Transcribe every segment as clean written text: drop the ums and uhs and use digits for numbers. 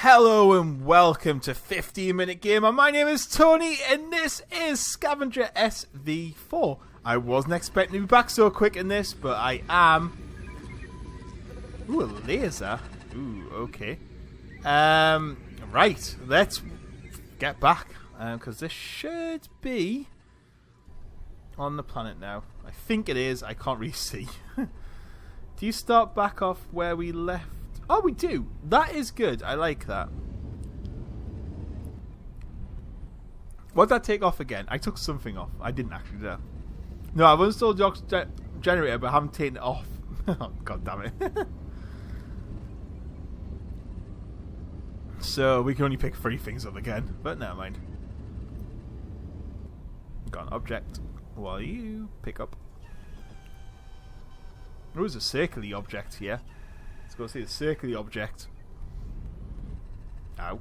Hello and welcome to 15 Minute Gamer. My name is Tony and this is Scavenger SV-4. I wasn't expecting to be back so quick in this, but I am. Ooh, a laser. Ooh, okay. Right, let's get back, because this should be on the planet now. I think it is, I can't really see. Do you start back off where we left? Oh, we do. That is good. I like that. What did I take off again? I took something off. I didn't actually do that. No, I've installed the generator, but I haven't taken it off. Oh, God damn it. So, we can only pick 3 things up again. But never mind. Got an object. While you pick up. There was a circly object here. Let's go see the circly object. Ow.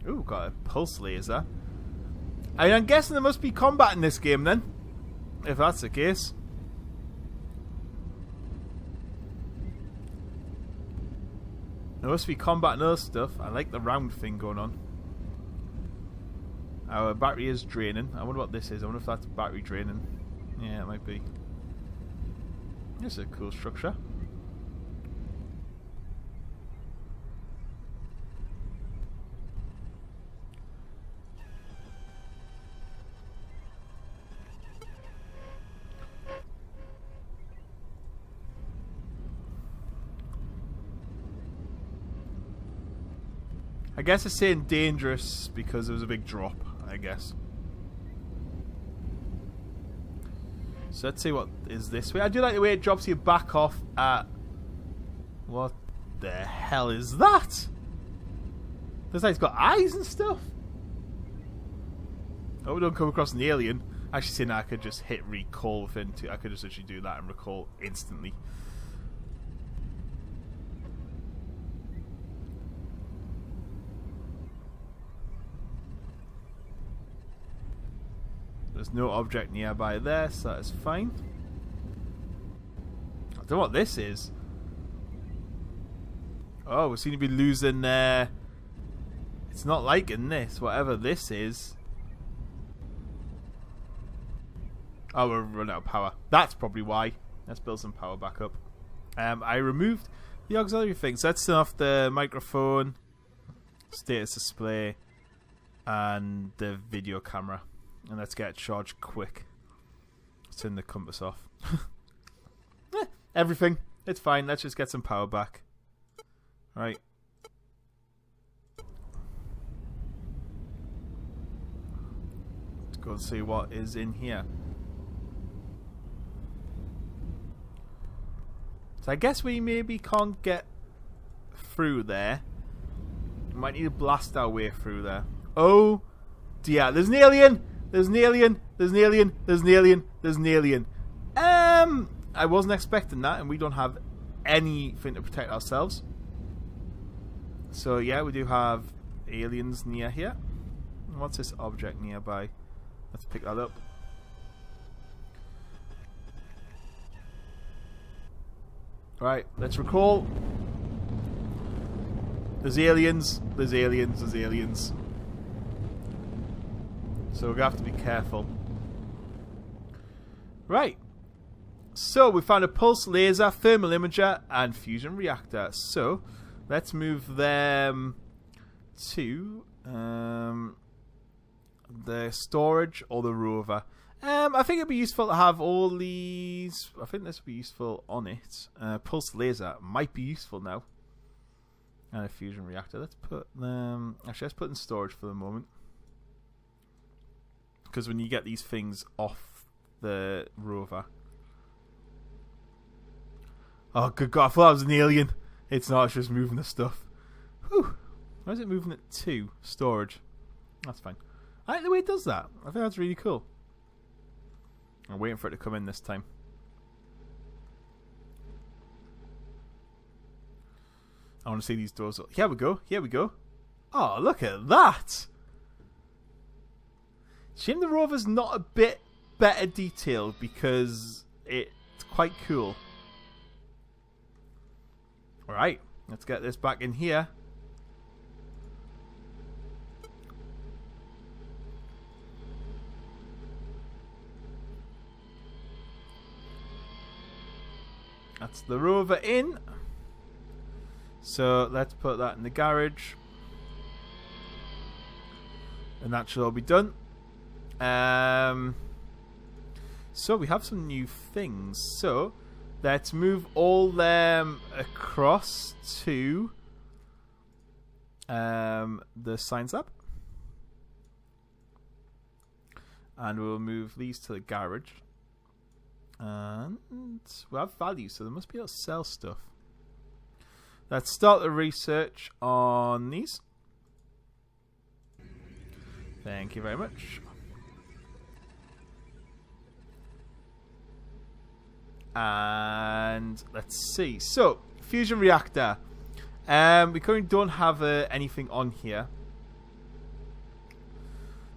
Ooh, got a pulse laser. I'm guessing there must be combat in this game then. If that's the case. There must be combat and other stuff. I like the round thing going on. Our battery is draining. I wonder what this is. I wonder if that's battery draining. Yeah, it might be. This is a cool structure. I guess it's saying dangerous because there was a big drop, I guess. So let's see what is this way. I do like the way it drops you back off at... What the hell is that? Looks like it's got eyes and stuff. Oh, we don't come across an alien. Actually, saying I could just hit recall within 2. I could just actually do that and recall instantly. There's no object nearby there, so that is fine. I don't know what this is. Oh, we seem to be losing... It's not liking this, whatever this is. Oh, we're running out of power. That's probably why. Let's build some power back up. I removed the auxiliary thing. So let's turn off the microphone, status display, and the video camera. And let's get it charged quick. Let's turn the compass off. Everything. It's fine. Let's just get some power back. Right. Let's go and see what is in here. So I guess we maybe can't get through there. We might need to blast our way through there. Oh dear. There's an alien! There's an alien, there's an alien, there's an alien, there's an alien. I wasn't expecting that, and we don't have anything to protect ourselves. So yeah, we do have aliens near here. What's this object nearby? Let's pick that up. Right, let's recall. There's aliens, there's aliens, there's aliens. So we're going to have to be careful. Right. So we found a pulse laser, thermal imager, and fusion reactor. So let's move them to the storage or the rover. I think it'd be useful to have all these. I think this would be useful on it. Pulse laser might be useful now. And a fusion reactor. Let's put them. Actually, let's put in storage for the moment. Because when you get these things off the rover. Oh, good God. I thought that was an alien. It's not. It's just moving the stuff. Whew. Why is it moving it to storage? That's fine. I like the way it does that. I think that's really cool. I'm waiting for it to come in this time. I want to see these doors. Here we go. Here we go. Oh, look at that. Shame the rover's not a bit better detailed because it's quite cool. Alright, let's get this back in here. That's the rover in. So let's put that in the garage. And that should all be done. So we have some new things. So let's move all them across to the science lab. And we'll move these to the garage. And we'll have value, so they must be able to sell stuff. Let's start the research on these. Thank you very much. And let's see. So, fusion reactor. We currently don't have anything on here.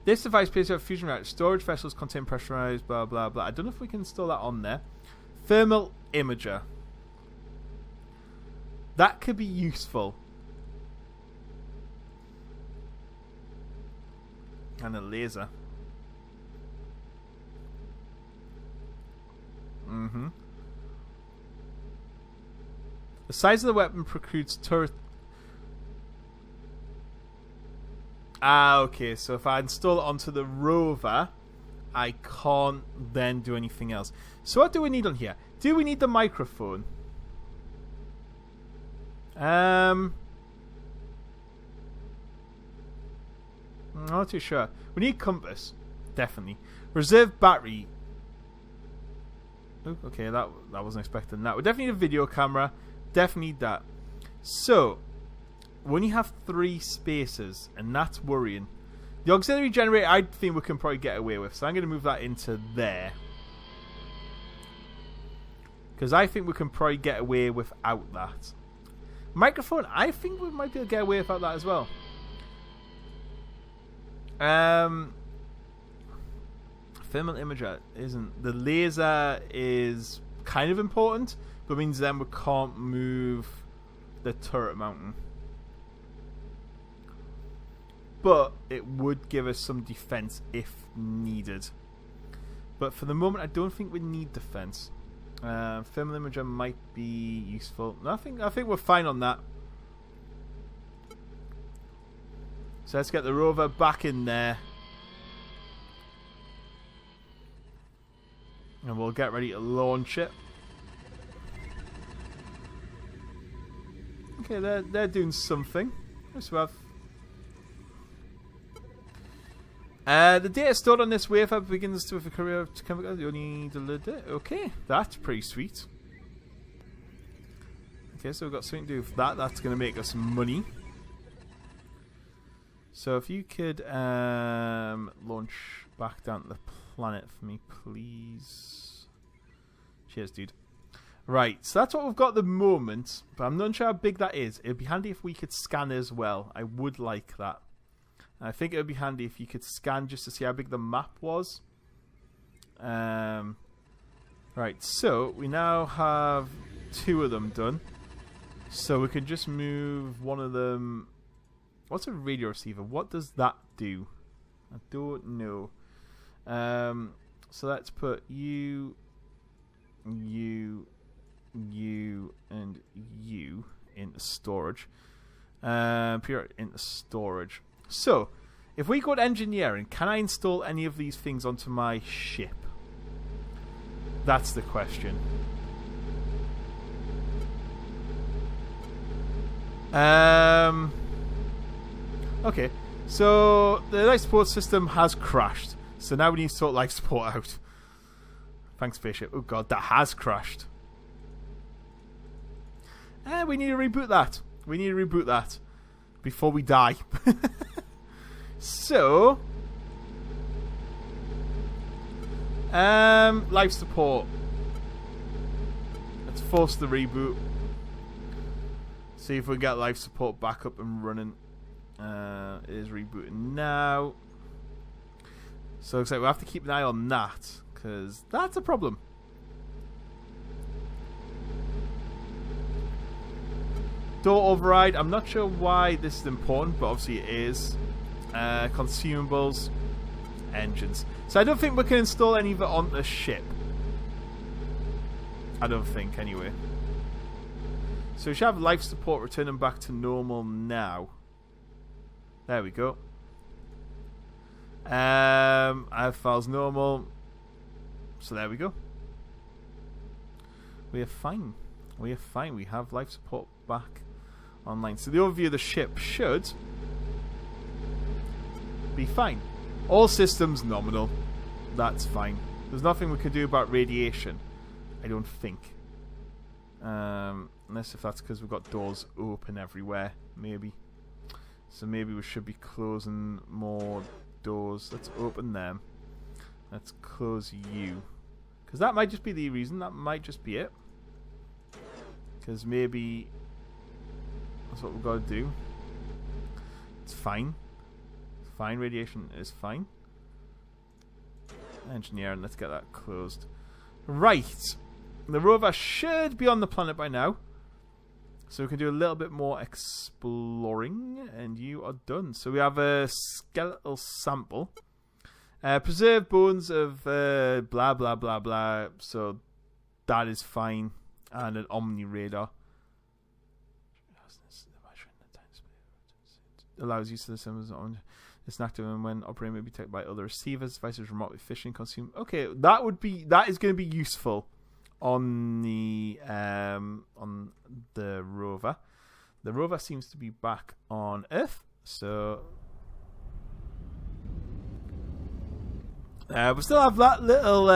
This device places a fusion reactor. Storage vessels contain pressurized, blah, blah, blah. I don't know if we can install that on there. Thermal imager. That could be useful. And a laser. The size of the weapon precludes turret. Okay, so if I install it onto the rover, I can't then do anything else. So what do we need on here? Do we need the microphone? I'm not too sure. We need compass, definitely. Reserve battery. Oh, okay, that wasn't expecting that. We definitely need a video camera. Definitely need that. So we only have 3 spaces, and that's worrying. The auxiliary generator, I think we can probably get away with. So I'm going to move that into there, because I think we can probably get away without that. Microphone, I think we might be able to get away without that as well. Thermal imager isn't. The laser is kind of important, but means then we can't move the turret mountain. But it would give us some defense if needed. But for the moment, I don't think we need defense. Thermal imager might be useful. No, I think we're fine on that. So let's get the rover back in there. And we'll get ready to launch it. Okay, they're doing something. Let's have. The data stored on this wafer begins to a career of chemical. You only delete it. Okay, that's pretty sweet. Okay, so we've got something to do with that. That's going to make us money. So if you could launch back down to the planet for me, please. Cheers, dude. Right, so that's what we've got at the moment, but I'm not sure how big that is. It'd be handy if we could scan as well. I would like that. I think it would be handy if you could scan just to see how big the map was. Right, so we now have 2 of them done. So we can just move one of them. What's a radio receiver? What does that do? I don't know. So let's put you, and you into storage. Pure into storage. So, if we go to engineering, can I install any of these things onto my ship? That's the question. Okay, so the life support system has crashed. So now we need to sort life support out. Thanks, spaceship. Oh god, that has crashed. We need to reboot that. We need to reboot that before we die. So, life support. Let's force the reboot. See if we get life support back up and running. It is rebooting now. So it looks like we'll have to keep an eye on that, because that's a problem. Door override. I'm not sure why this is important, but obviously it is. Consumables. Engines. So I don't think we can install any of it on the ship. I don't think, anyway. So we should have life support returning back to normal now. There we go. I have files normal. So there we go. We are fine. We are fine. We have life support back online. So the overview of the ship should be fine. All systems nominal. That's fine. There's nothing we can do about radiation, I don't think. Unless if that's because we've got doors open everywhere, maybe. So maybe we should be closing more doors. Let's open them. Let's close you. Because that might just be the reason. That might just be it. Because maybe that's what we've got to do. It's fine. It's fine. Radiation is fine. Engineering. Let's get that closed. Right. The rover should be on the planet by now. So we can do a little bit more exploring. And you are done. So we have a skeletal sample. Preserved bones of blah blah blah blah. So that is fine. And an Omni radar. Allows use of the symbols on. It's inactive and when operating may be detected by other receivers. Devices remotely fishing consume. Okay, that is going to be useful on the rover. The rover seems to be back on Earth, so we still have that little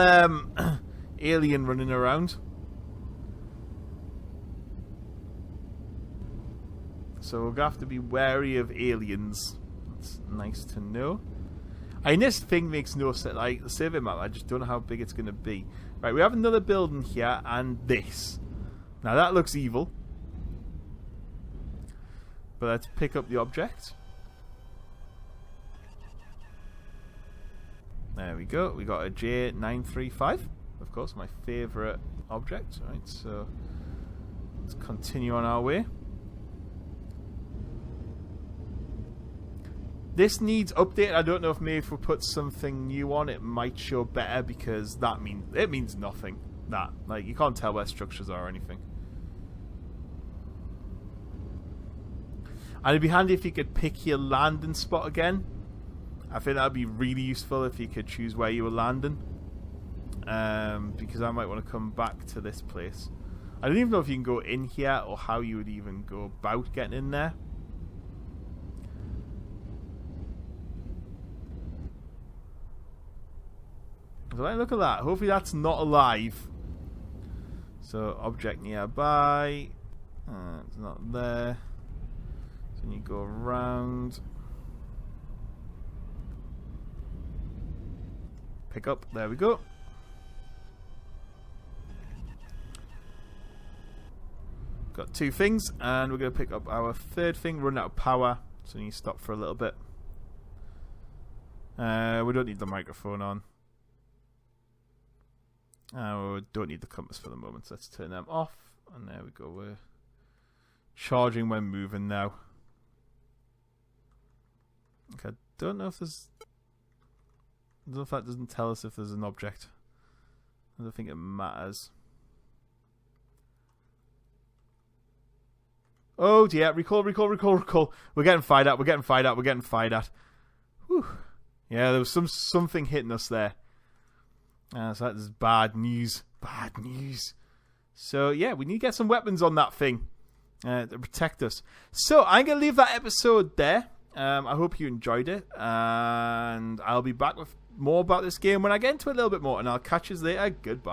alien running around. So we'll have to be wary of aliens. That's nice to know. And this thing makes no sense. Like the survey map, I just don't know how big it's going to be. Right, we have another building here and this. Now that looks evil. But let's pick up the object. There we go. We got a J935. Of course, my favourite object. Right, so let's continue on our way. This needs update. I don't know if maybe if we put something new on, it might show better because that means nothing. That like you can't tell where structures are or anything. And it'd be handy if you could pick your landing spot again. I think that'd be really useful if you could choose where you were landing. Because I might want to come back to this place. I don't even know if you can go in here or how you would even go about getting in there. So look at that. Hopefully that's not alive. So object nearby. It's not there. So you go around. Pick up. There we go. Got two things, and we're going to pick up our third thing. Run out of power, so you need to stop for a little bit. We don't need the microphone on. We don't need the compass for the moment, so let's turn them off. And there we go. We're charging when moving now. Okay, I don't know if there's... I don't know if that doesn't tell us if there's an object. I don't think it matters. Oh dear, recall. We're getting fired at, we're getting fired at. Whew. Yeah, there was something hitting us there. So that is bad news. Bad news. So yeah, we need to get some weapons on that thing to protect us. So I'm going to leave that episode there. I hope you enjoyed it. And I'll be back with more about this game when I get into it a little bit more. And I'll catch you later. Goodbye.